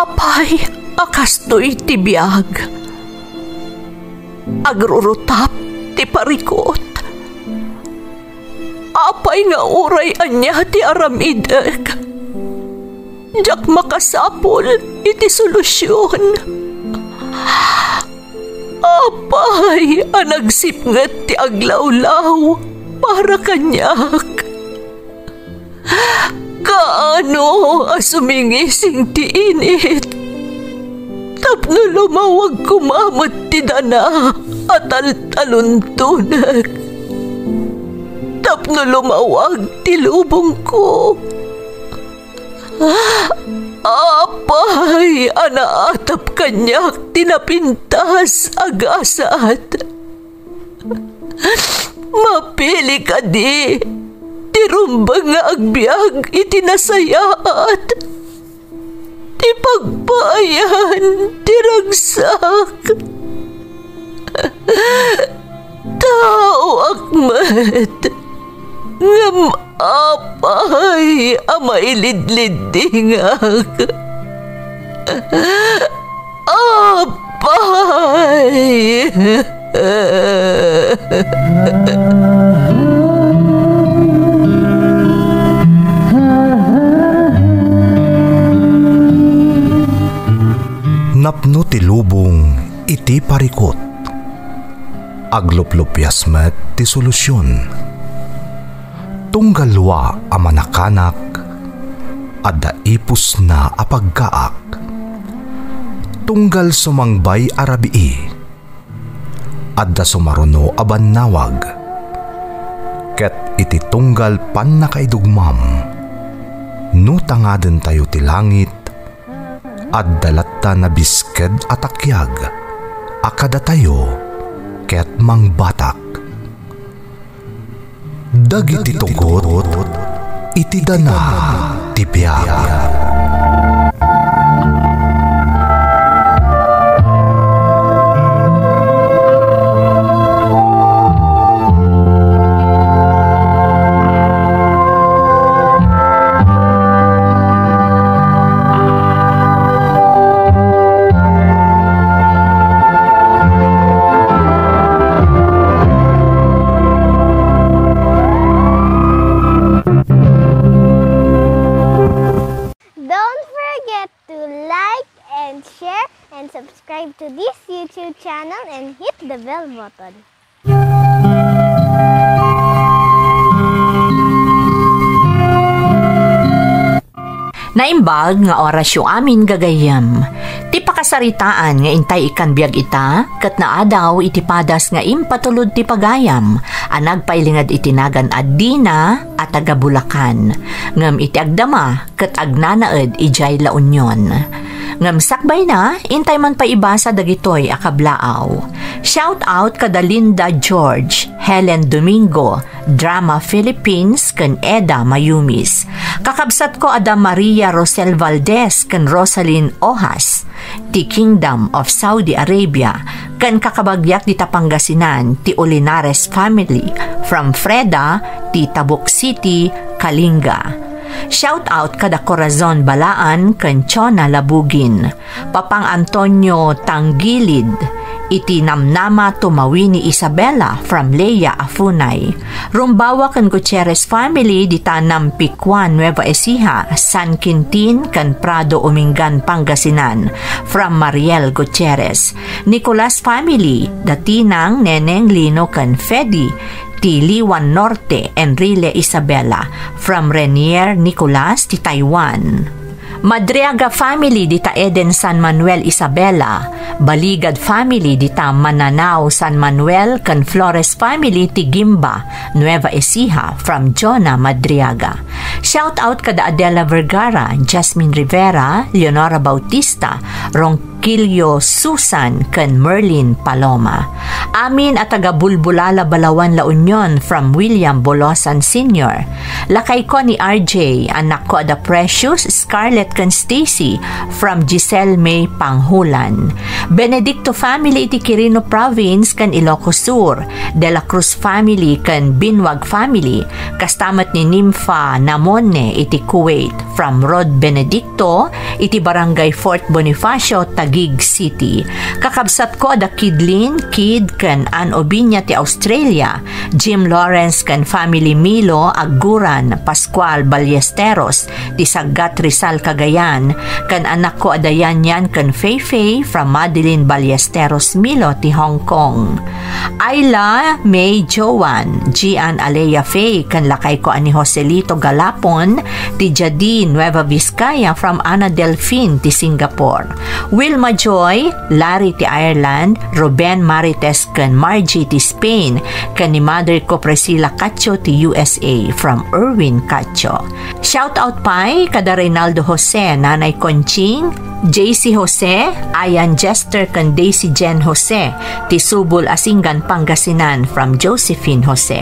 Apay, akastoy ti biyag. Agrurutap ti parikot. Apay nga uray anya ti aramidek. Jak makasapol iti solusyon. Apay, anagsipnget ti aglawlaw para kanyak. Kaano asumingising ti init. Tapno lumawag kumamot ti dana at taluntunak. Tapno lumawag ti lubong ko. Apay, anaatap kanyak tinapintas agasat. Mapili ka di, tirumbang nga agbyag itinasayaat. Ti pagbayan, tiragsak. Tao akmat, ngam apay, amailidlidingak. Apay. Napno ti lubong iti parikot. Agluplupyas met ti solusyon. Tunggalwa a manakanak adda ipus na apagkaak. Tunggal sumangbay arabii adda sumaruno a bannawag. Ket iti tunggal pan nakaidugmam no tangaden tayo ti langit adda latta na bisked atakyag akada tayo ket mangbatak. Dagiti tugot iti dana ti biag. Subscribe to this YouTube channel and hit the bell button. Naimbag nga orasyo amin gagayam. Ti pakasaritaan nga intay ikan biag ita, kat naadaw iti padas nga impatulod ti pagayam, anagpailingad itinagan adina at agabulakan. Ngam iti agdama, kat agnanaed ijay La Union. Ngam sakbay na, intay man pa ibasa dagitoy akablaaw. Shout out kada Linda George, Helen Domingo, Drama Philippines, kan Eda Mayumis. Kakabsat ko ada Maria Rosel Valdez, kan Rosalyn Ohas, ti Kingdom of Saudi Arabia, kan kakabagyak di Pangasinan, ti Olinares family, from Freda, ti Tabuk City, Kalinga. Shout out kada Corazon Balaan kan Chona Labugin, Papang Antonio Tanggilid, iti Namnama Tumawini Isabela from Leia Afunay, Rumbawa kan Gutierrez family di Tanam Picuan Nueva Ecija, San Quintin kan Prado Umingan Pangasinan from Mariel Gutierrez, Nicolas family datinang Neneng Lino kan Fedi ti Liwan Norte, Enrile Isabela, from Renier Nicolas, ti Taiwan. Madriaga family di ta Eden San Manuel Isabela, Baligad family di ta Mananao San Manuel, kan Flores family ti Gimba, Nueva Ecija, from Jonah Madriaga. Shout out kada Adela Vergara, Jasmine Rivera, Leonora Bautista, Ron Virgilio Susan ken Merlin Paloma. Amin at taga Bulbulala, Balawan, La Union from William Bolosan Sr. Lakay ko ni RJ, anak ko ada Precious, Scarlett ken Stacy from Giselle May Panghulan. Benedicto family iti Quirino Province ken Ilocos Sur. De la Cruz family ken Binwag family. Kastamat ni Nympha Namone iti Kuwait from Rod Benedicto iti Barangay Fort Bonifacio, Taguig City. Kakabsat ko ada Kidlin, Kid ken Ann Obinya ti Australia. Jim Lawrence ken family Milo, Aguran, Pascual Ballesteros ti Saggat Rizal, Cagayan. Ken anak ko ada Yan ken Fei from Madeline Ballesteros Milo ti Hong Kong. Ayla May Joan, Gian Alea Faye ken lakay ko ani Joselito Galapon ti Jadine Nueva Vizcaya from Ana Delfin ti Singapore. Wilma Joy, Larry ti Ireland, Ruben Marites ken Margie ti Spain, ken ni mother ko Priscilla Cacho ti USA from Erwin Cacho. Shout out pay kada Reynaldo Jose, Nanay Conching, JC Jose, Ayan Jester ken Daisy Jen Jose ti Subul Asingan Pangasinan from Josephine Jose.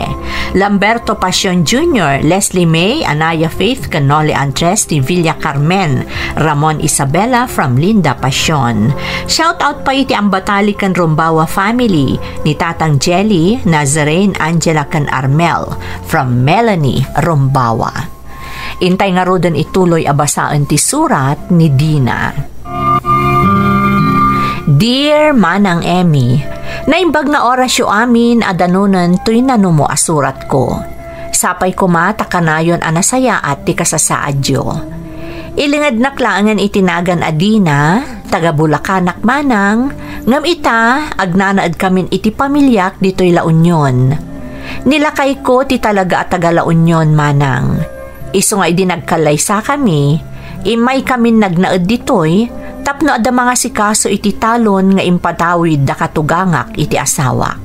Lamberto Pasion Jr., Leslie May, Anaya Faith ken Noli Andres ti Villa Carmen, Ramon Isabella from Linda Pasion. Shout out pa iti Ambatali ken Rumbawa family ni Tatang Jelly, Nazarene, Angela ken Armel from Melanie Rumbawa. Intay nga rodan ituloy abasaan ti surat ni Dina. Dear Manang Emmy, naimbag na oras yu amin adanunan tuy nanumo asurat ko. Sapay ko mata kanayon anasaya at ti kasasaadyo. Ilingad naklaangan itinagan adina, taga Bulacanak manang, ngam ita agnanaad kamin iti pamilyak dito'y La Union. Nilakay ko ti talaga at taga La Union manang. Iso nga idinagkalay sa kami, imay kamin nagnaad dito'y, tapno ada mga sikaso iti talon nga impatawid da katugangak iti asawak.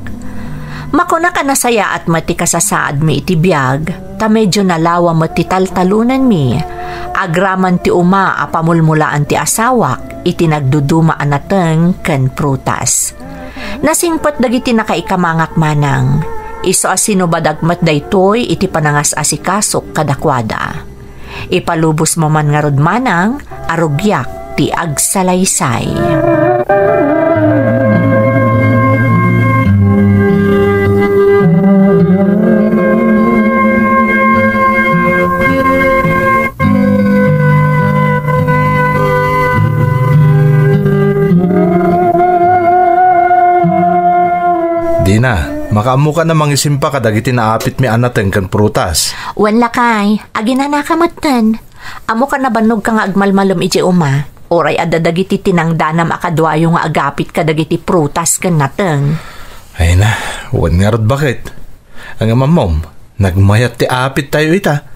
Makuna ka nasaya at mati kasasaad mi iti biyag, ta medyo nalawa mati taltalunan mi, agraman ti uma apamulmulaan ti asawak, iti nagduduma anateng ken prutas. Nasingpot dagiti nakaikamangak manang, iso asino badagmat daytoy iti panangas asikasok kadakwada. Ipalubos mo man nga rod manang, arugyak ti agsalaysay. Dina, makaamu ka namang isimpa kadagiti naapit mi anateng kan prutas. Wanla kay, agina nakamatan. Amo ka nabanog ka nga agmalmalom iti uma. Oray adadagiti tinangdanam akadwayo nga agapit kadagiti prutas kan nateng. Ay na, wan nga rod bakit? Ang amamom, nagmayat ti apit tayo ita.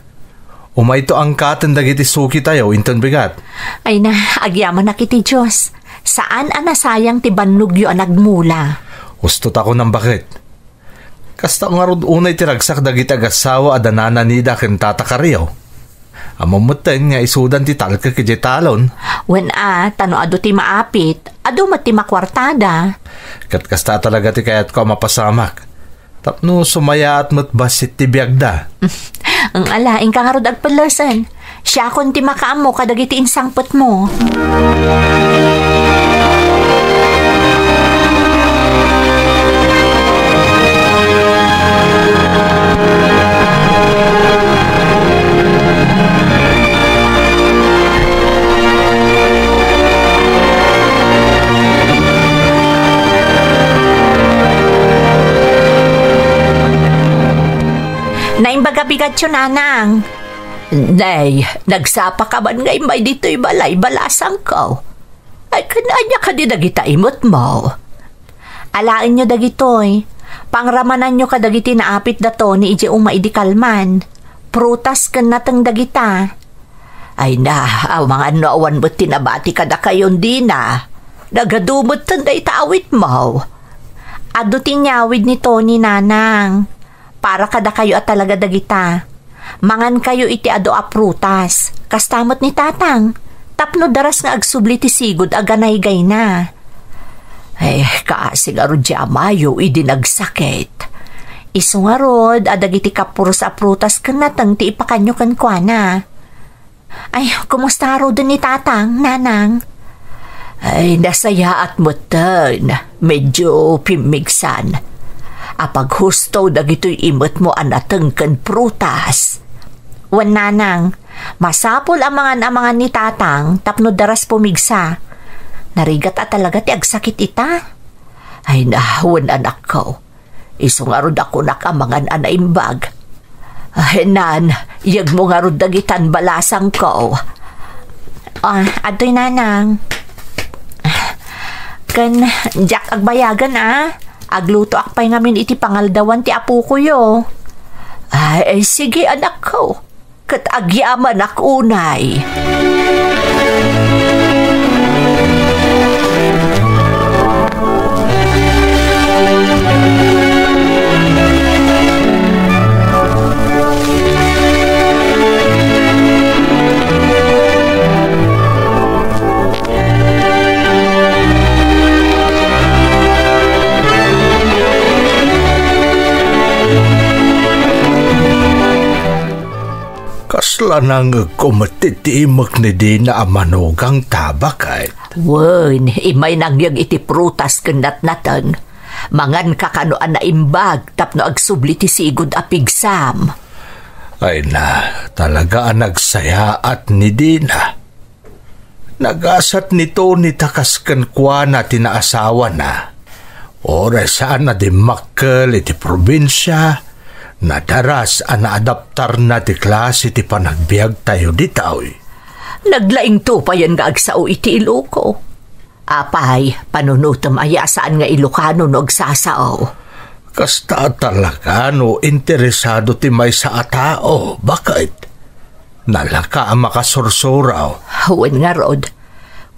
Umay to ang katan dagiti suki tayo inton bigat. Ay na, agyaman na kiti Diyos. Saan anasayang ti banugyo ang nagmula? Ustot ako ng bakit. Kasta nga rod unay tiragsak dagiti agasawa adanana nida ken tatakariyaw. Amamuten nga isudan ti talka kiti talon. Wen tano ado ti maapit, ado mat ti makwartada. Kat kasta talaga ti kayat ko mapasamak. Tapno sumaya at matbasit ti biyagda. Ang alaing ka nga rod agpalasan. Siya kon ti makaamo kadagiti insangpot mo. Naimbaga bigat yun, nanang. Nay, nagsapa ka man nga imay dito'y balay balasang ko. Ay, kananya ka di dagita imot mo. Alain nyo dagitoy. Pangramanan nyo ka dagiti naapit dato ni ije umaidikalman. Prutas kan natang dagita. Ay na, mga noawan mo't tinabati ka da kayon din na. Nagadumot tanday taawit mo. Ado tinyawid ni Tony, nanang. Para kada kayo at talaga dagita. Mangan kayo iti ado a prutas. Kastamot ni tatang. Tapno daras nga agsubli ti sigud aganay gay na. Kaasig arod di amayo idinagsakit. Iso nga rod, adagiti kapuro sa prutas kan natang ti ipakanyo kan kwa na. Kumusta rod ni tatang, nanang? Nasaya at mutan, medyo pimigsan. Apag husto dagito'y imot mo anatang kan prutas. Wan nanang, masapol amangan ni tatang tapno daras pumigsa. Narigat at talaga ti agsakit ita. Nahawan anak ko. Isong arod ako nakamangan anaimbag. Nan, yag mo nga rod dagitan balasang ko. Ado'y nanang. Kan jak agbayagan agluto akpay ngamin iti pangaldawan ti apo ko yo. Sige anak ko, kat agyaman ak unay. Kasla nang kumatitimak ni Dina amanugang tabakay. Wen, imay nangyag iti prutas kanat-natan. Mangan kakanoan na imbag tapno agsubli ti sigud apigsam. Talaga nagsaya at ni Dina. Nagasat nito ni takaskan kwa na tinaasawa na. Oras saan na di makkel iti probinsya. Nadaras naadaptar na ti klase ti panagbiag tayo ditaw. Naglaing to pa yan nga agsao iti Iloco. Apay, panunutom ayasaan nga Ilocano no agsasao. Kasta talaga no interesado ti may sa atao. Bakit? Nalaka ang makasursuraw. Huwag nga rod.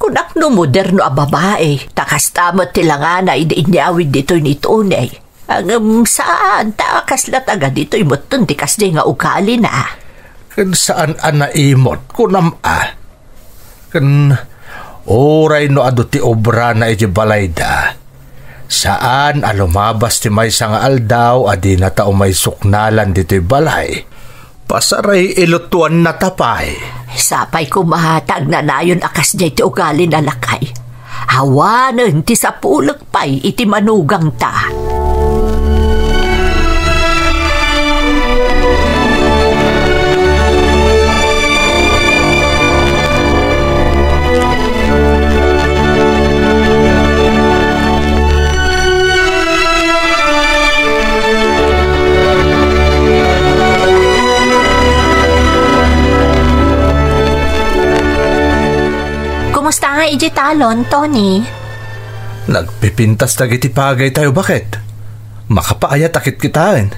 Kung akno moderno a babae, takastamot tilangana iniawid dito'y nitunay. Ang saan takas agad dito'y mutun ti kasdi nga ukali na. Kan saan naimot kunam Kan oray no ado ti obra na iti balayda. Saan lumabas ti may nga aldaw adi na tao may suknalan dito'y balay. Pasaray ilutuan na tapay. Sapay kumahatag na nayon akas di ti ugali na lakay. Hawanan ti sapulak pay iti manugang ta. Kumusta nga iji talon, Tony? Nagpipintas dagiti pagay tayo, bakit? Makapaayat akit kitain.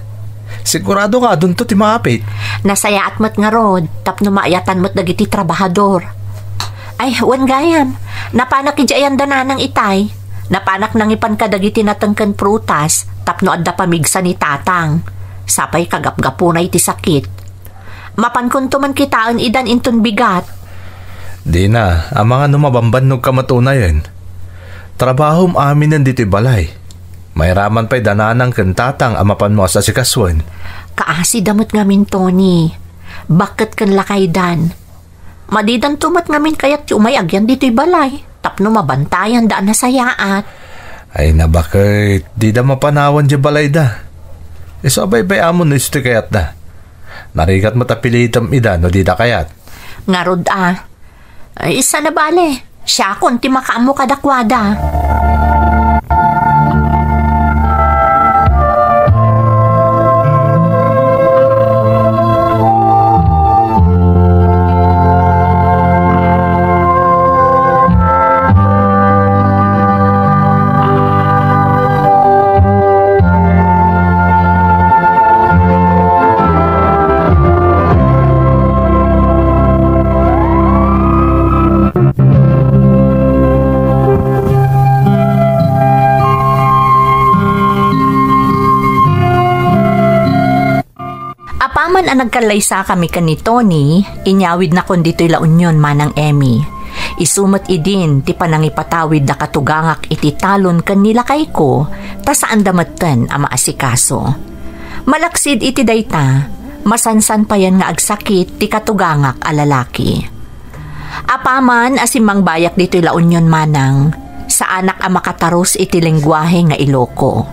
Sigurado nga dun to ti maapit. Nasayaat mo't nga rod, tapno maayatan mo't dagiti trabahador. Wan gayam, napanak ijayan dananang itay. Napanak nang ipan ka dagiti natangkan prutas, tapno adda pamigsa ni tatang. Sapay kagapgapunay ti sakit. Mapankunto man kitaan idan inton bigat. Di na, ang mga numabamban kamatunayan. Trabahom amin nandito'y balay. May raman pa'y dananang kantatang amapan mo sa sikaswan. Kaasi damot ngamin, Tony. Bakit kan lakay dan? Madidan tumat ngamin kaya't umayagyan dito'y balay. Tapno mabantayan daan na sayaat. Bakit? Di da mapanawan di balay da. Sabay-bay amon na ito kayat da. Narigat matapilitam ida no di da kayat. Ngarod isa na bale. Siya kun ti makaamo kadakwada. Apaman ang nagkalaysa kami kan ni Tony, inyawid na kon dito'y launyon manang Emmy. Isumat idin ti panangipatawid da katugangak iti talon ken nilakay ko, ta saan damatan a maasikaso. Malaksid iti dayta, masansan pa yan nga agsakit ti katugangak a lalaki. Apaman asimang bayak dito'y launyon manang, sa anak a makataros iti lengguwahe nga Iloko.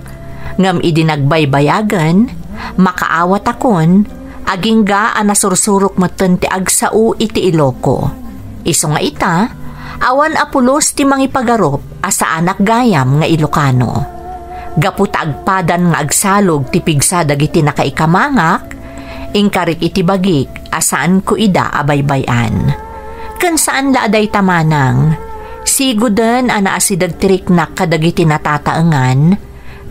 Ngam idi nagbaybayagan, makaawat akon, agingga a nasursurok meten ti agsao iti Iloko. Isu nga ita, awan apulos ti mangipagarop asa anak gayam nga Ilocano. Gaputa agpadan nga agsalog ti pigsa dagiti nakaikamangak, ingkarik iti bagik asaan ko ida abaybayan. Ken saan laaday tamanang, sigudan ana asidag tiriknak kadagiti natataengan,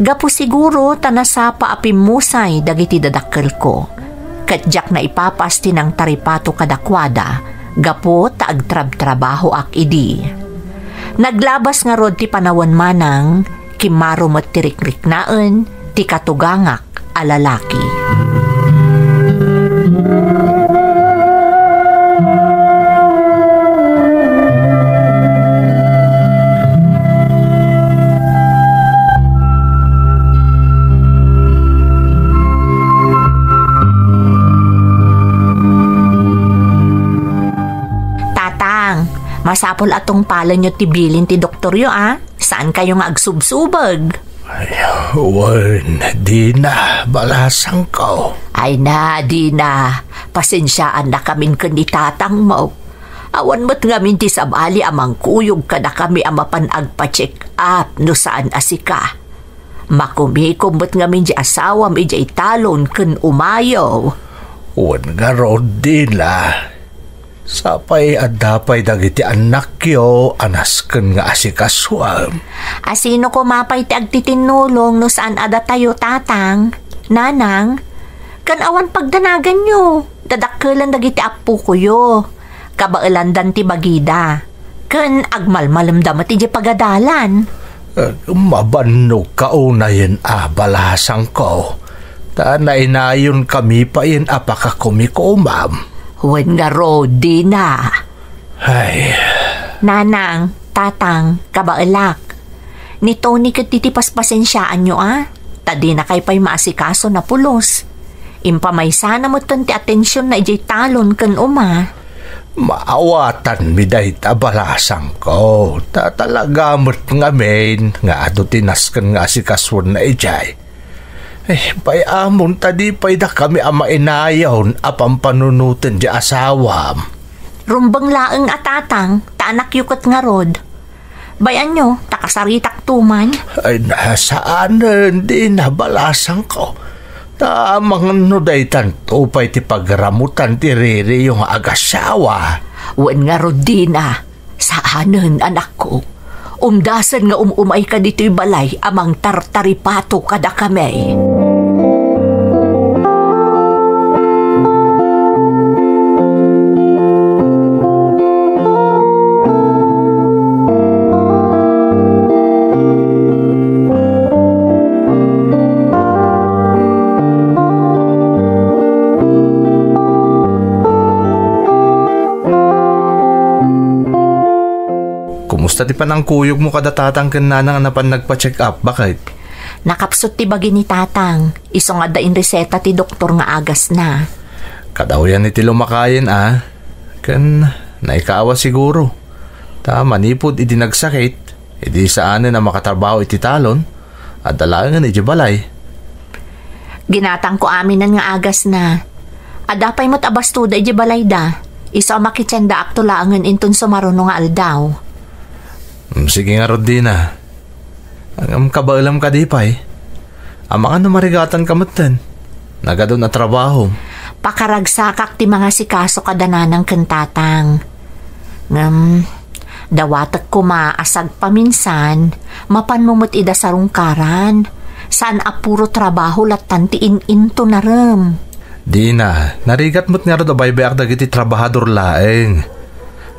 gapu siguro tanasapa apimusay dagiti dadakkel ko. Katjak na ipapas tinang taripato kadakwada, gapo ta agtrab-trabaho ak idi. Naglabas nga rod ti panawan manang, kimaro met tirikriknaan, ti katugangak a lalaki. Masapol atong pala nyo tibilin ti doktoryo Saan kayo nga agsubsubag? Ay, di na, balasang ko. Ay na, di na. Pasensyaan na kamin kundi tatang mo. Awan mo't ngamin ti sabali amang kuyog ka na kami amapan agpa-check up no saan asika. Makumikom mo't ngamin di asawam ijay talon kun umayaw. Wan nga rod din la. Sapay at dapay dagiti anak yo anasken nga asikaswam. Asino ko mapay ti agtitinulong no saan ada tayo tatang, nanang? Kan awan pagdanagan nyo, dadakkelan dagiti apo ko yo. Kabailandan ti bagida. Kan agmalmalamdam ti di pagadalan. Mabanog kaunayan balasang ko. Ta nainayon kami pa yin apakakumikumam. Wen nga rodi na. Ay. Nanang, tatang, kabailak. Ni Tony kat titipas pasensyaan nyo Tadi na kay pa'y maasikaso na pulos. Impamay sana mo ti atensyon na ijay talon kan uma. Maawatan mi day tabalasang ko. Tatalagamot ngamin nga ado tinaskan nga asikaswan na ijay. Pay amon tadi pay da kami ama inayaw apang panunutin di asawam. Rumbang laeng atatang, taanak yukot nga rod. Bayan nyo, takasaritak tuman. Ay nasaan di nabalasang ko. Tamang nuday tanto pa'y ti pagramutan ti riri yung agasawa. Wan nga rod di na, saanan anak ko. Umdasan nga umay ka dito'y balay amang tartaripato kada kami. Kumusta ti panang kuyog mo kada tatang ken nanang anapan nagpa-check up? Bakit? Nakapsot ti bagi ni tatang. Iso nga dain reseta ti doktor nga agas na. Kadaw yan iti lumakayin Ken naikaawa siguro. Ta manipod iti nagsakit. Idi saanen na makatrabaho iti talon. At dalangan iti balay. Ginatang ko aminan nga agas na. Adapay mo't abastuda iti balay da. Iso makitsenda aktulangan intun sumaruno nga aldaw. Sige nga Rodina. Ang kabailam ka di pa'y. Amang ano marigatan kamatan. Nagadon na trabaho. Pakaragsakak ti mga sikaso kadananang kentatang. Dawatak ko maasag paminsan, mapanmumot ida sa rungkaran. Saan apuro trabaho latantiin into na ram. Di na, narigat mo't nga rin baybayak dagiti trabahador laeng.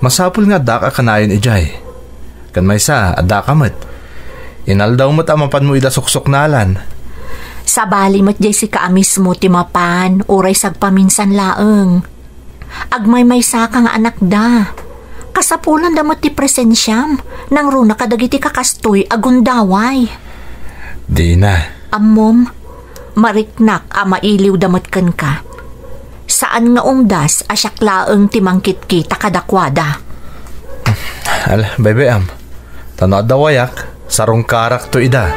Masapul nga daka kanayon ijay. Kan may sa, adda ka mat. Inaldaw mo't amapan mo ida suksok nalan. Sa bali mo't jay si kaamis mo timapan, uray sagpaminsan laeng. Agmay may saka nga anak da. Kasapulan damot ti presensyam, nang runa kadagiti kakastoy agundaway. Dina. Ammom, mariknak mailiw damot ken ka. Saan nga umdas asyaklaeng timangkit kita kadakwada. Ala, bebe am. Tano dawayak, sarong karak to ida.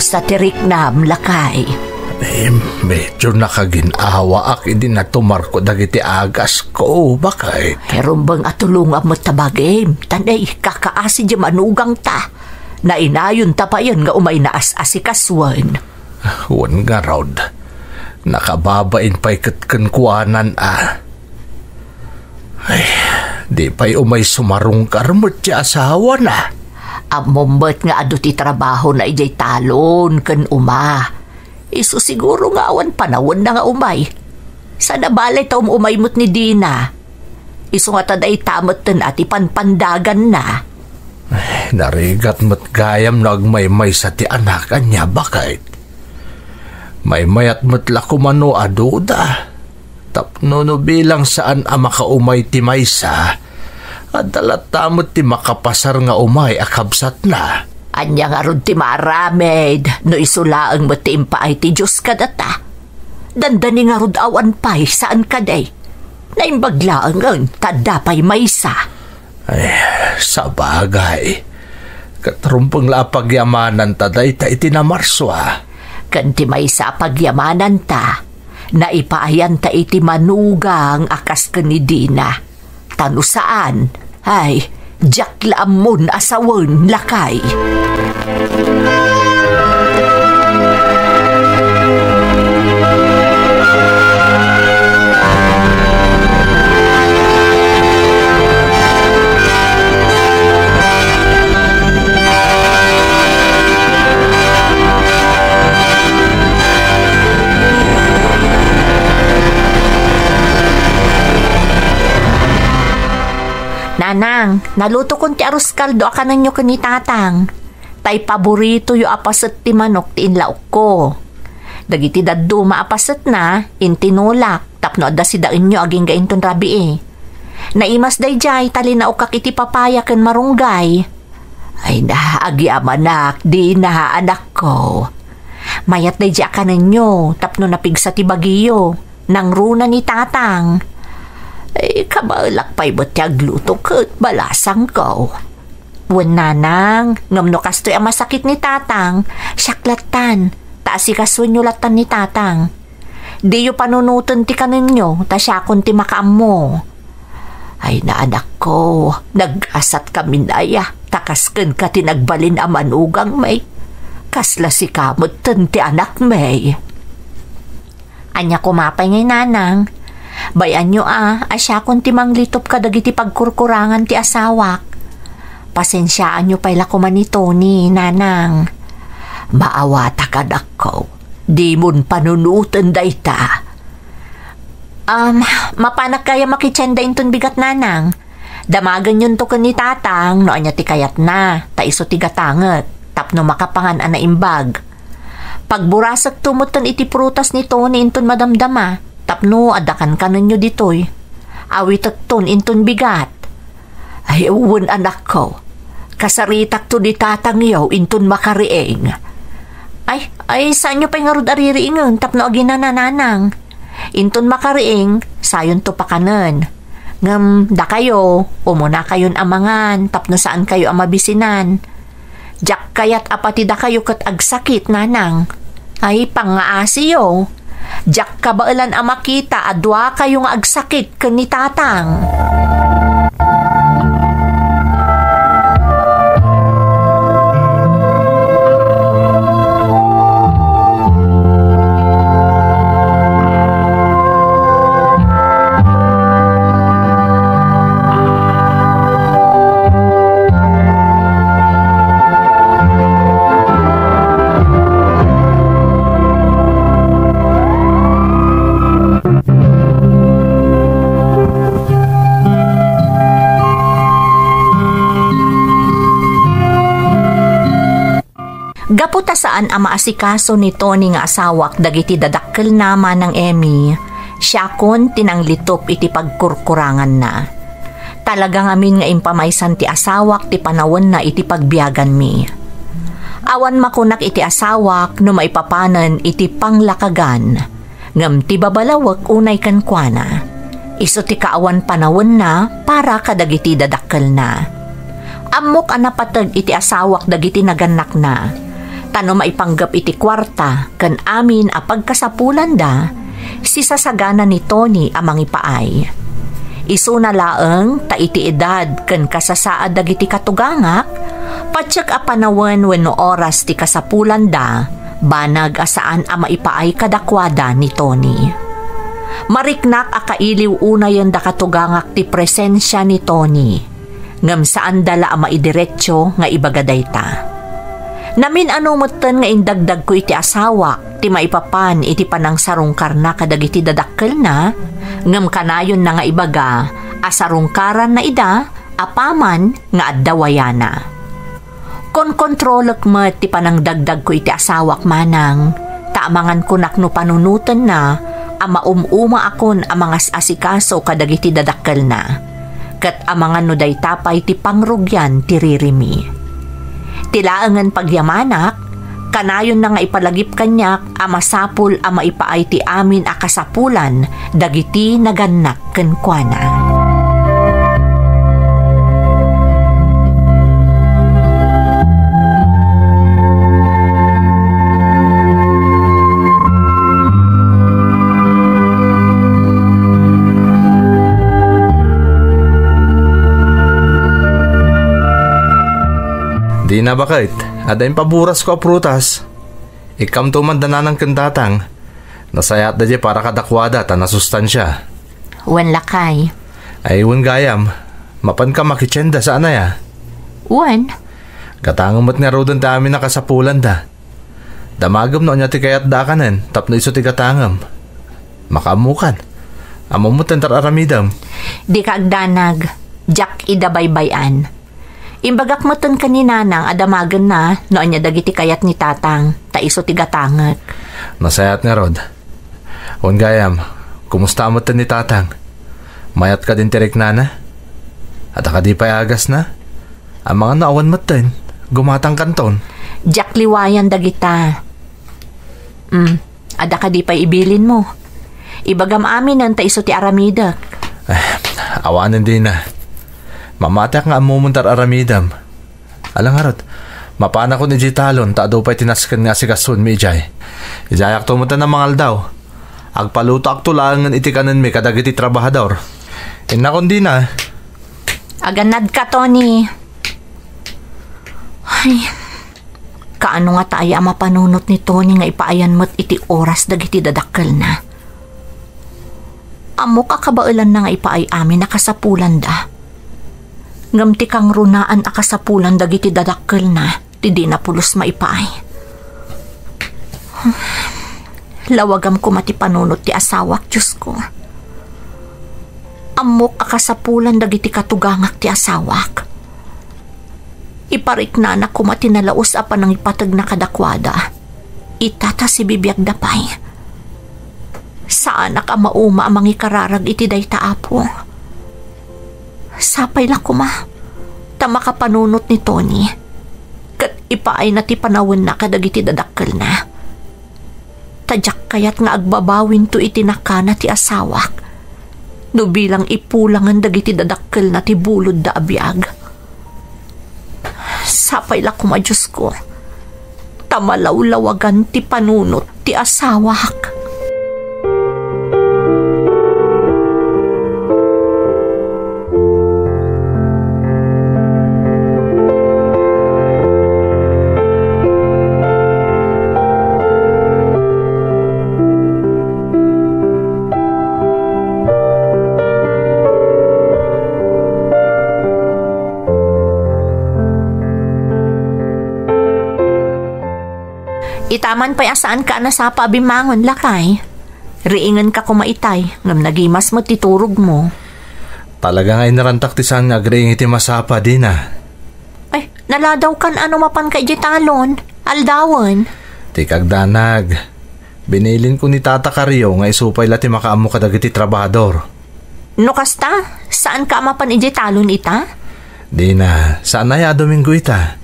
Sa tirik na lakay. Medyo nakaginawa ak hindi na tumarko dagiti agas ko. Bakit? Herumbang atulungan mo tabagim. Tanay, kakaasi di manugang ta. Nainayon ta pa yan nga umay naas-asikaswan. Huwag nga, Rod. Nakababain pa'y katkankwanan Ay, di pa'y umay sumarong karmot si asawa na. Amombet nga ado ti trabaho na ijay talon ken uma. Isu siguro nga awan panawon na nga umay. Sa nabalay ta umay mo't ni Dina. Isu nga taday tamot ten ati panpandagan na. Ay, narigat mo't gayam na agmay-may sa ti anakan niya. Bakit? May-mayat mo't lakumano aduda. Tapno no bilang saan makaumay ti maysa. At dalatamot ti makapasar nga umay akabsat na. Anya nga ron ti maramid, no isulaang mo ti impaay ti Diyos kadata. Dandani nga ron awan pa'y saan kaday. Naimbaglaan ang tadapay maysa. Ay, sa bagay. Katrumpang lapagyamanan taday ta itinamarso Kanti maysa pagyamanan ta, naipaayan ta iti manugang akas kanidina. Tano saan? Ay, jakla mon asawon lakay. Nanang, naluto kon ti arroz kaldo akanan nyo kani tatang. Tay paborito yu apaset ti manok ti inlaok ko. Dagiti daddo maapaset na, intinulak, tapno adda si dain nyo aging gainton rabi Naimas day jay, talinaok kak iti papaya ken marunggay. Ay naagi amanak, di na anak ko. Mayat day jay akanan nyo, tapno napigsa ti bagiyo, nang runa ni tatang. Ay, kabalak pa'y ba't agluto kat balasang ko. Wan nanang, ngamno kastoy ang masakit ni tatang, syaklatan, taasi kaswanyulatan ni tatang. Di yu panunutan ti kaninyo, ta syakon ti makaam mo. Ay na anak ko, nag-asat kami na takasken ka tinagbalin ang manugang may. Kasla si kamot ti anak may. Anya kumapay ngay nanang, bayan nyo asya kung timang litop ka dagiti pagkurkurangan ti asawak. Pasensyaan nyo pa'y lakuman ni Tony, nanang. Maawata ka ko. Di mon panunutan day ta. Mapanak kaya makitsenda inton bigat nanang. Damagan yun to ka ni tatang, no anya ti kayat na, ta iso ti gatanget, tapno makapangan ana imbag. Pagburasag tumutan iti prutas ni Tony inton madamdama, tapno adakan ka ninyo ditoy. Awit at ton inton bigat. Ay uwan anak ko. Kasaritak to di tatang yaw inton makarieng. Ay saan nyo pa'y ngarud aririingon tapno aginanananang. Inton makarieng, sayon to pakanan. Ngam da kayo, umuna kayon amangan tapno saan kayo amabisinan. Jak kayat apati da kayo kat agsakit nanang. Ay pangaasiyo. Jak kabailan ang makita adwa kayong agsakit kani tatang. Gaputa saan ang maasikaso ni Tony nga asawak dagiti dadakkel naman ng Emmy, siya kon tinanglitop iti pagkurkurangan na. Talagang amin nga impamaysan ti asawak ti panawon na iti pagbiyagan mi. Awan makunak iti asawak no maipapanan iti panglakagan, ngam ti babalawak unay kankwana. Iso ti kaawan panawon na para kadagiti dadakkel na. Amok ang napatag iti asawak dagiti naganak na. Tano maipanggap iti kwarta kan amin a pagkasapulan da, si sasagana ni Tony amang ipaay. Isu na laeng ta iti edad kan kasasaad dagiti katugangak, patsyak a panawen wenno oras ti kasapulan da, banag asaan a maipaay kadakwada ni Tony. Mariknak a kailiw unayan da katugangak ti presensya ni Tony, ngam saan dala a maidiretso nga ibagaday ta. Namin anumoten nga indagdag ko iti asawa, ti maipapan iti panangsarungkar na kadagiti dadakkel na, ngam kanayon na nga ibaga, asarungkaran na ida, apaman nga addawayana. Kon kontrolek met ti panangdagdag ko iti asawak manang, taamangan ko nakno panunutan na, ama umuma akon amangas asikaso kadagiti dadakkel na, kat amangan no day tapay ti pangrugyan ti ririmi. Tilaangan pagyamanak, kanayon na nga ipalagip kanyak amasapul ama ipaay ti amin akasapulan dagiti naganak kenkwana. Di na bakit? Ada yung paburas ko a prutas. Ikam tuman dananang kendatang. Nasayat da di para kadakwada ta nasustansya. Wan lakay. Ay wan gayam. Mapan ka makitsenda saan na ya? Wan? Katangam mo't nga rodan ta amin nakasapulan da. Damagam no niya ti kayat da kanen. Tapno iso ti katangam. Makaamukan. Amo mo tentar aramidam. Di ka agdanag. Jack idabaybayan. Imbagak moton kanina nang adamagan na noon niya dagiti kayat ni tatang, taiso tigatangak. Nasayat nga rod. Wan gayam, kumusta mo ni tatang? Mayat ka din tirik nana? At ka di payagas na? Ang mga naawan mo din, gumatang kanton. Jack liwayan dagita. Ada ka di pa ibilin mo. Ibagam amin ang taiso ti aramidak. Awanan din na. Mamatak nga amumuntar aramidam. Alang harot, mapana ko ni Jitalon, taado pa'y tinaskan nga si Kasun mi ijay. Ijayak tumutan ng mga aldaw. Agpaluto ak tulangan itikanan mi kadagiti trabahador. Inakon din na. Aganad ka, Tony. Ay, kaano nga tayo ang mapanunot ni Tony nga ipaayan mo't iti oras dagiti dadakkel na. Amo kakabailan na nga ipaay amin nakasapulan da. Ngamti kang runaan akasapulan dagiti dadakkel na, ti di na pulos maipaay. Lawagam ko mati panunot ti asawak, Diyos ko. Amok akasapulan dagiti katugangak ti asawak. Iparik na anak ko mati nalaos apa nang ipatag na kadakwada. Itata si bibiyag dapay. Saan ak amauma amang ikararag iti dayta apo. Sapay lang kuma, tama ka panunot ni Tony. Kat ipaay na ti panawin na kadagiti dadakkel na. Tadyak kayat nga agbabawin to itinakana ti asawak. No bilang ipulangan dagiti dadakkel na ti bulod da abiyag. Sapay lang kuma, Diyos ko. Tamalawlawagan ti panunot ti asawak. Itaman pa'y asaan ka na sa pabimangon, lakay. Riingan ka kumaitay, ngam nagimas mo titurog mo. Talaga nga inarantak ti saan nga agreing iti masapa din ah. Ay, naladaw kan ano mapan kay Jitalon. Aldawon. Ti kagdanag. Binilin ko ni Tata Karyo nga isupay lati makaamo kadagiti trabahador. No kasta, saan ka mapan iji talon ita? Di na, saan na ya Domingo ita?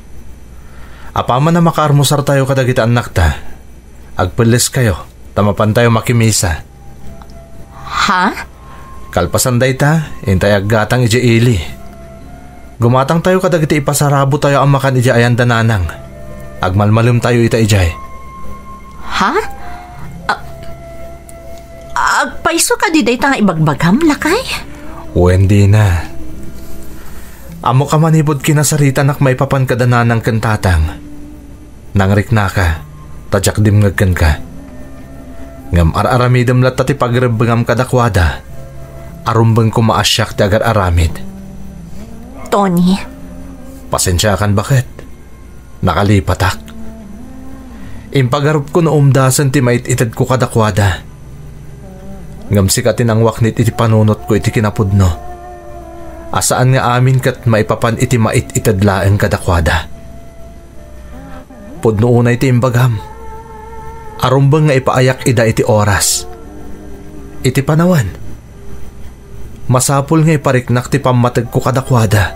Apaman na makaarmusar tayo kadagiti anak ta. Agpulis kayo, tamapan tayo makimisa. Ha? Kalpasan day ta, intay aggatang iji ili. Gumatang tayo kadagiti ipasarabo tayo ang makan iji ayan dananang. Agmalmalum tayo ita ijay. Ha? Agpaiso ka di day tanga ibagbagam, lakay? Hindi na. Amo ka manibod kinasarita nak may papan kadananang kantatang. Nangrik na ka, tadyak dimngagkan ka. Ngam ar-aramidam lat tati pagrebengam kadakwada. Arumbeng ko maasyak ti agar aramid. Tony. Pasensya kan bakit? Nakalipatak. Impagarup ko na umdasan ti mait itad ko kadakwada. Ngam sikatin ang waknit iti panunot ko iti kinapudno. Asaan nga amin kat maipapan iti mait itadlaeng kadakwada. Pudno unay ti imbagam. Arumbang nga ipaayak ida iti oras. Iti panawan. Masapul nga ipariknak ti pamatag ko kadakwada.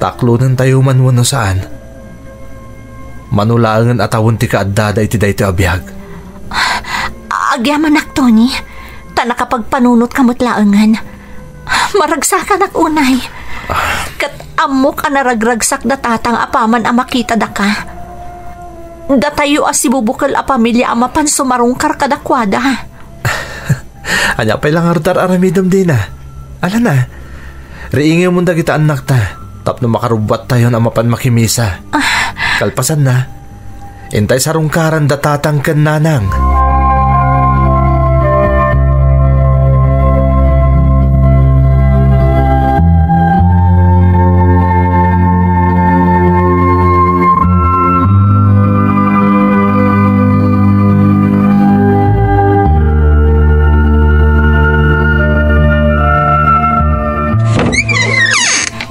Taklunan tayo manwano saan. Manulangan atawon ti kaaddada iti dayto abiyag. Agyaman nak, Tony. Ta nakapagpanunot kamot laangan. Maragsakan ak unay. Kat amok ang naragragsak na tatang apaman ang makita da ka. Datayo as sibubukal a pamilya ang mapan sumarungkar kadakwada. Anya pa ilang hartar aramidom din na. Ala na. Riingi mo da kita anak ta. Tapno makarubat tayo na mapan makimisa. Kalpasan na. Intay sarungkaran da tatang kan nanang.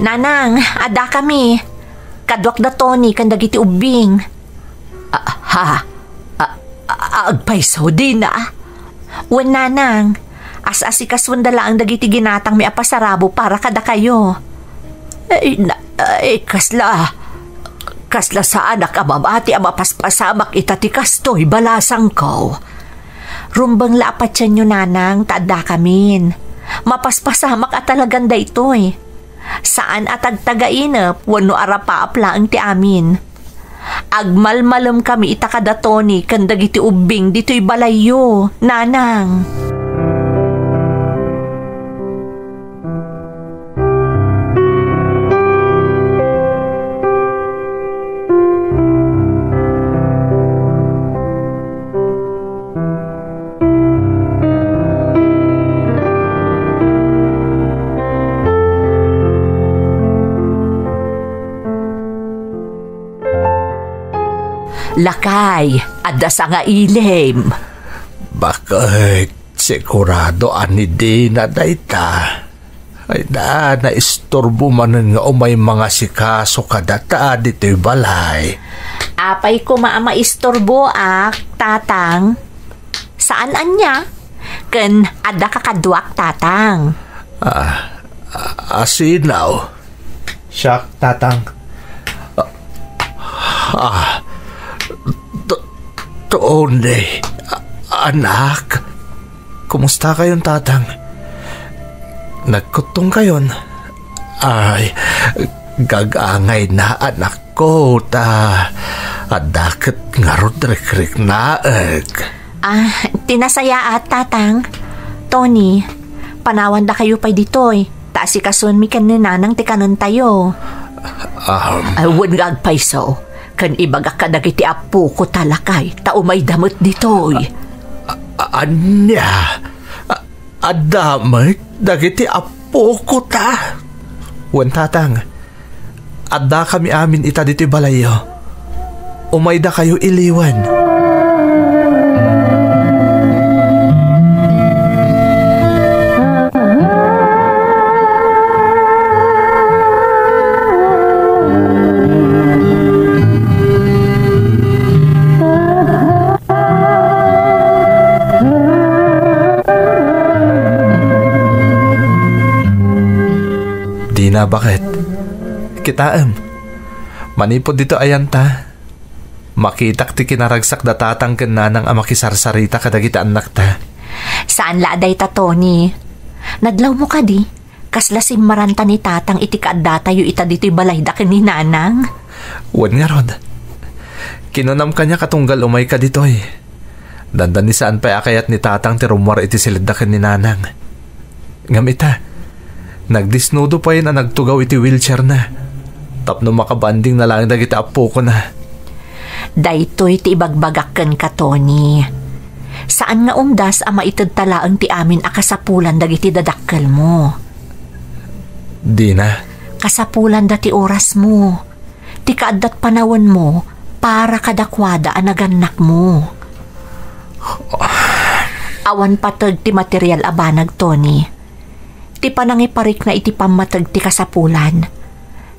Nanang, ada kami. Kadwak da Tony kan dagiti ubing. Agpaisaw din na. Wen nanang, as-asikas wandala ang dagiti ginatang may apasarabo para kada kayo. Kasla sa anak amamati ang mapaspasamak itati kastoy balasang ko. Rumbang laapat siya nyo nanang, taada kamin. Mapaspasamak at talagang da ito'y. Saan atagtagainap, wano arapa-apla ang ti amin. Agmalmalom kami itakada Tony kandag iti ubing dito'y balayo, nanang. Lakay, adda sa nga ilim. Bakit sigurado ani di na dayta? Ay na istorbo manen nga umay mga sikaso kadata dito'y balay. Apay ko maistorbo tatang. Saan anya? Ken adda kakadwak tatang. Asinaw. Siyak, tatang. Tony, anak. Kumusta kayong tatang? Nagkutong kayon? Ay, gagangay na anak ko adakit nga rodrik naeg. Tinasaya tatang. Tony, panawan da kayo pa'y ditoy. Taasi kasun mi kaninanang ti kanon tayo. Wan nga agpaiso. Kan ibaga ka dagiti apo ko talakay, tao may damot ditoy. Anya? Adamay dagiti apo ko ta? Wan tatang, adda kami amin ita dito'y balayo. Umay da kayo iliwan. Dina, bakit? Kitaem. Manipod dito ayan ta. Makitak ti kinaragsak da tatang ken nanang a makisarsarita kadagiti anak ta. Saan laaday ta, Tony? Nadlaw mo ka di? Kasla simmaranta ni tatang iti kaadda tayo ita dito'y balay da ken ni nanang. Wan nga rod. Kinunam kanya katunggal umay ka dito'y. Dandan ni saan pa akayat ni tatang ti rumwar iti silid da ken ni nanang. Ngam ita, nagdisnudo pa yun a nagtugaw iti wheelchair na. Tapno makabanding na lang dagiti apo ko na. Daytoy ti ibagbagakken ka, Tony. Saan nga umdas a maitid talaang ti amin a kasapulan dagiti dadakkel mo? Dina. Kasapulan da ti oras mo. Ti kaaddat panawon mo para kadakwada a naganak mo. Awan patag ti material abanag, Tony. Ti panangiparik na iti pamatag ti kasapulan.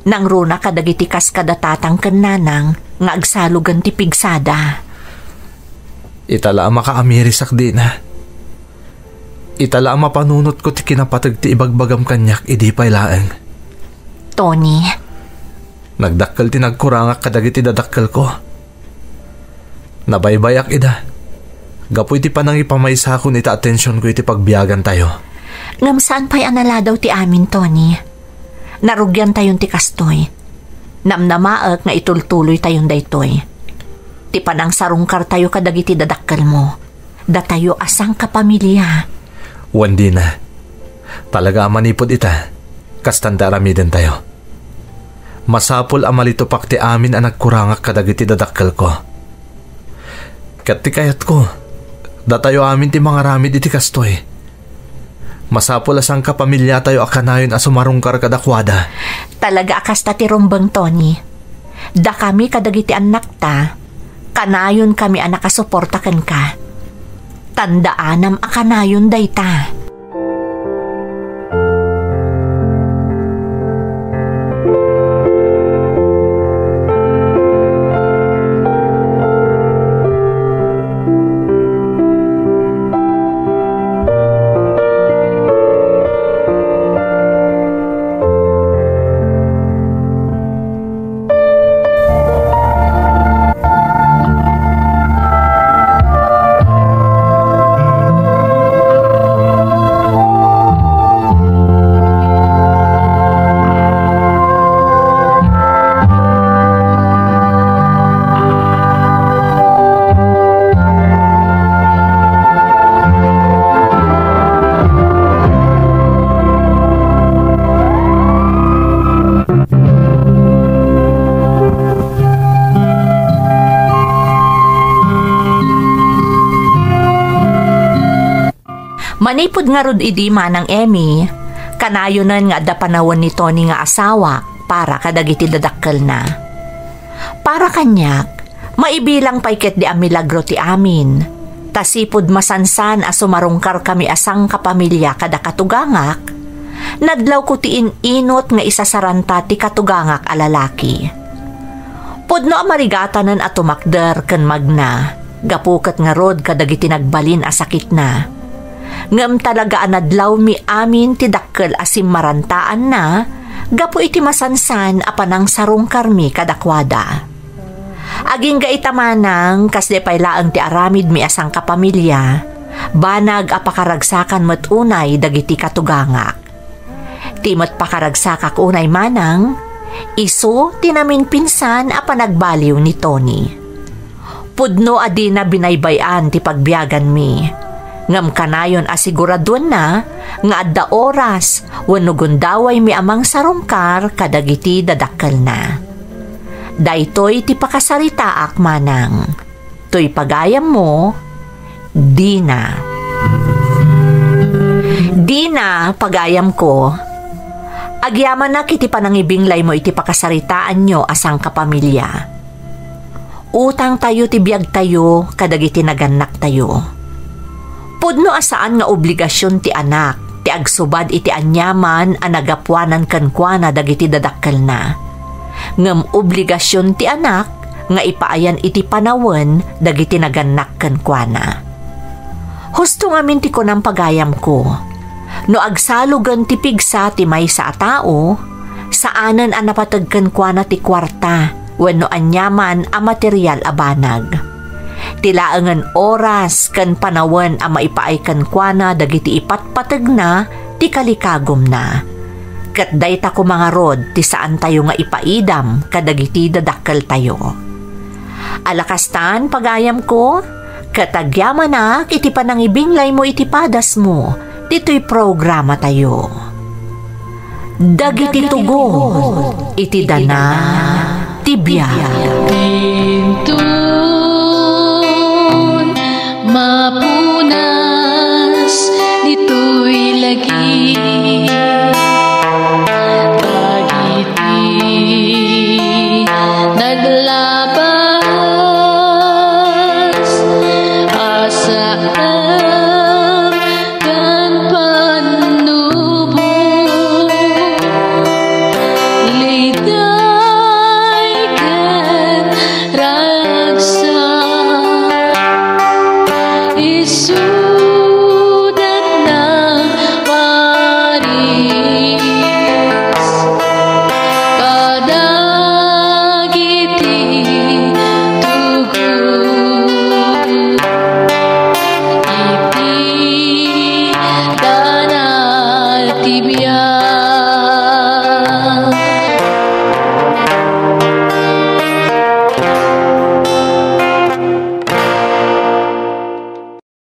Nang runa kadagiti kas kadatatang ken nanang nga agsalugan ti pigsada. Itala ang makaamirisak din ha. Itala ang mapanunot ko ti kinapatag ti ibagbagam kanyak idi pay laeng. Tony. Nagdakkel ti nagkurangak kadagiti dadakkel ko. Nabaybayak ida. Gapoy ti panangipamaysa ko ita atensyon ko iti pagbiyagan tayo. Ngam saan pa'y anala daw ti amin, Tony? Narugyan tayon ti kastoy. Namnamaak nga itultuloy tayon daytoy. Ti panang sarungkar tayo kadagiti dadakkel mo. Da tayo asang kapamilya. Wandi na. Talaga manipod ita. Kastanda aramiden tayo. Masapol amalitopak ti amin ang nagkurangak kadagiti dadakkel ko. Kat ti kayat ko. Da tayo amin ti mga ramid iti kastoy. Masapol asang kapamilya tayo akanayon asumarungkar kadakwada. Talaga akas ta ti rumbang, Tony. Da kami kadagiti anak ta, kanayon kami anak kasuportaken ka. Tandaanam akanayon dayta. Manipod nga rod idi manang Emmy, kanayonan nga da panawon ni Tony nga asawa para kadagiti dadakkel na. Para kanyak, maibilang paiket di amilagro ti amin, tasipod masansan asumarungkar kami asang kapamilya kada katugangak, nadlaw ko ti inot nga isasaranta ti katugangak a lalaki. Pudno amarigatanan at tumakder ken magna, gapukat nga rod kadagiti nagbalin a sakit na. Ngam talaga anadlaw mi amin ti dakkel asim marantaan na, gapu iti masansan apanang sarungkar mi kadakwada. Aging gaitamanang kasde paylaang ti aramid mi asang kapamilya, banag apakaragsakan met unay dagiti katugangak. Timot pakaragsakak unay manang, iso tinamin pinsan apanagbaliw ni Tony. Pudno adi na binaybayan ti pagbiyagan mi. Ngam kanayon asiguradon na nga adda oras wenno gundaway mi amang sarungkar kadagiti dadakkel na. Daytoy ti pakasaritaak manang. Toy pagayam mo, Dina. Dina, pagayam ko. Agyaman na kiti panangibinglay mo iti pakasaritaan nyo asang kapamilya. Utang tayo ti biyag tayo kadagiti naganak tayo. Pudno asaan nga obligasyon ti anak, ti agsubad iti anyaman a nagapuanan kankwana dagiti dadakkel na. Ngem obligasyon ti anak nga ipaayan iti panawon dagiti naganak kankwana. Husto ngamin ti kunang pagayam ko. No agsalugan ti pigsa ti maysa a tao, Saanan ang napatagkan kwa na ti kwarta, wenno anyaman ang material a banag. Tilaangan oras kan panawan ang maipaaykan kwa na dagiti ipatpatag na ti kalikagom na. Kat dayta ko mga rod ti saan tayo nga ipaidam kadagiti dadakkel tayo. Alakastan pagayam ko, katagyaman na iti panangibinglay mo iti padas mo, dito'y programa tayo. Dagiti tugo, iti dana, tibiyag. Pintun, mapunas, dito'y lagi.